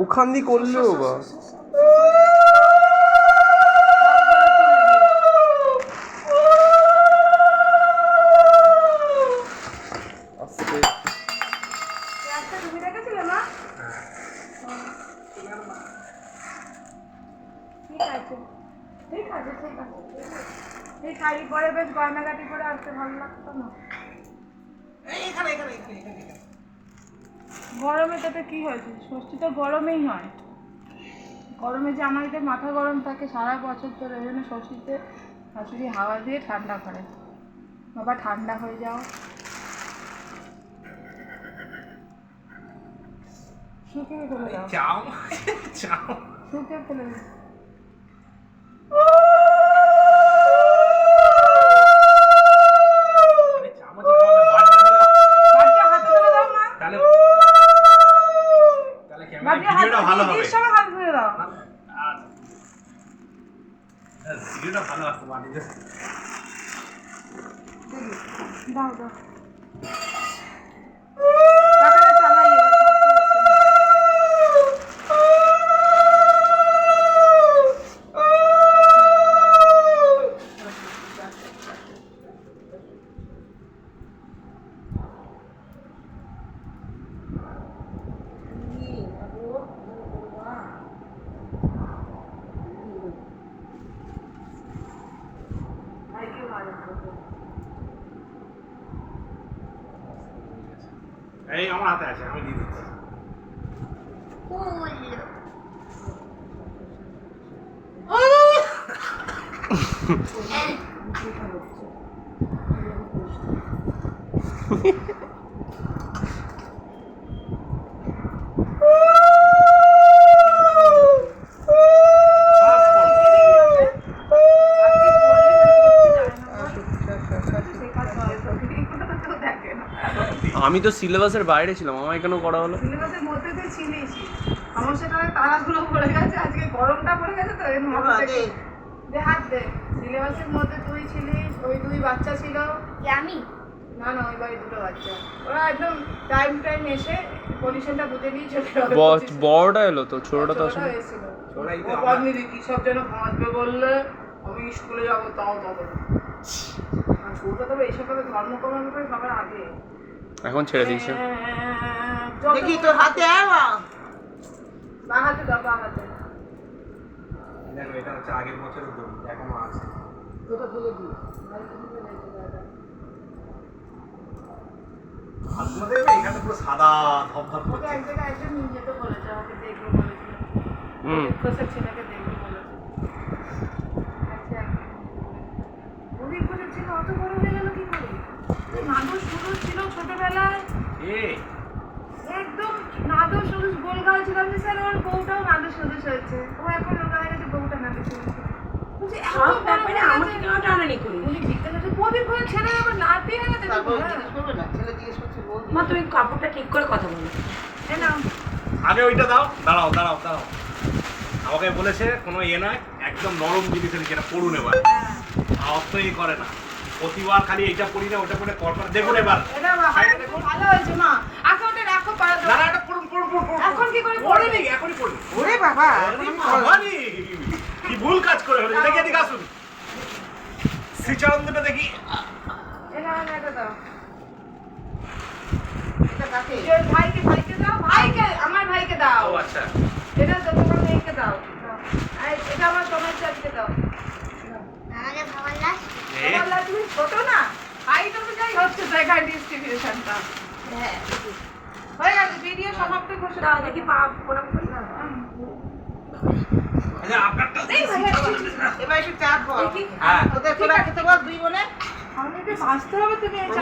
ওখান দিয়ে করলেও বা পরে বেশ গয়নাগাটি করে আসতে ভালো লাগতো না। গরমে তাতে কি হয়েছে, ষষ্ঠী তো গরমেই হয়। গরমে যে আমাদের মাথা গরম থাকে সারা বছর ধরে, ওই জন্য ষষ্ঠীতে শাশুড়ি হাওয়া দিয়ে ঠান্ডা করে। বাবা ঠান্ডা হয়ে যাও, শুকিয়ে ফেলে দাও, শুকিয়ে ফেলে দাও। ভালো হবে, ভিডিওটা ভালো আসতো বাড়িতে। দাও দাও এই আমার হাতে আছে, আমি দিয়ে দিচ্ছি। আমি তো সিলেবাসের বাইরে ছিলাম, আমায় কেন করা হলো? সিলেবাসের মধ্যে তো ছিলিস, আমার সেটা তারাগুলো পড়ে গেছে, আজকে গরমটা পড়ে গেছে তো এর মধ্যে দে হাত দে। সিলেবাসের মধ্যে তুই ছিলিস, ওই দুই বাচ্চা ছিল। আমি না না, ওই বাড়ি দুটো বাচ্চা, ওরা একদম টাইম এসে পজিশনটা বুঝে নিয়ে চলে গেল। বড়টা এলো তো, ছোটটা তো আসলে এসেছিল। ও বাদনি কি সব যেন ভাঁজবে বললে, আমি স্কুলে যাবো তাও তবে আর ছোটটা তবে এইসব ভাবে ধর্মকর্ম করে সবার আগে এখন ছেড়ে দিয়েছে। দেখি তোর হাতে বা হাতে দাও, বা হাতে দেখো এটা হচ্ছে আগের বছরের দড়ি, এখনো আছে। ওটা তুলে দিই আপনাদের এখানে পুরো সাদা ধবধব ওকে করছে। এক জায়গায় একজন নিয়ে যেতে বলেছে, আমাকে দেখবে বলেছিল। কোষের ছেলেকে দেখবে বলেছে। অনেক কোষের ছেলে অত বড় হয়ে গেল কি করে? নাদুস সুদুস ছিল ছোটবেলায়, একদম নাদুস সুদুস গোলগাল ছিল। আমি স্যার ওর বউটাও নাদুস সুদুস হয়েছে, ও এখন রোগা হয়ে গেছে, বউটা নাদুস সুদুস। তুমি কাপড়টা ঠিক করে কথা বলো। আগে ওইটা দাও, দাঁড়াও দাঁড়াও দাঁড়াও। আমাকে বলেছে কোনো ইয়ে নয়, একদম নরম জিনিস যেটা পড়ুন এবার, আওয়াজ তো এই করে না। প্রতিবার খালি এইটা পড়ি না ওটা পড়ে কর। দেখুন এবার ভালো হয়েছে মা, এখন ওটা রাখো পাড়া দাও। না এটা পড়ুন পড়ুন পড়ুন। এখন কি করে পড়ে নি, এখনই পড়ুন। ওরে বাবা, বাবানি কি ভুল কাজ করে হলো। দেখি এদিকে আসুন, শ্রীচরণটা দেখি। এটা দাও, এটা কাকে? ভাইকে দাও, ভাইকে, আমার ভাইকে দাও। ও আচ্ছা, এটা তোমার মেয়েকে দাও। এটা আমার তোমার চাচিকে দাও। আমাকে খাবার লাস তুমি ছোট না, হাইট অনুযায়ী হচ্ছে তো এখানে ডিস্ট্রিবিউশনটা। হ্যাঁ হয়ে গেছে, ভিডিও সমাপ্ত করছে। দাও দেখি পা প্রণাম করি না। আচ্ছা আপনারটা এবার একটু চাপ বল। হ্যাঁ ওদের তোরা খেতে বল, দুই বোনে আমাকে বাঁচতে হবে। তুমি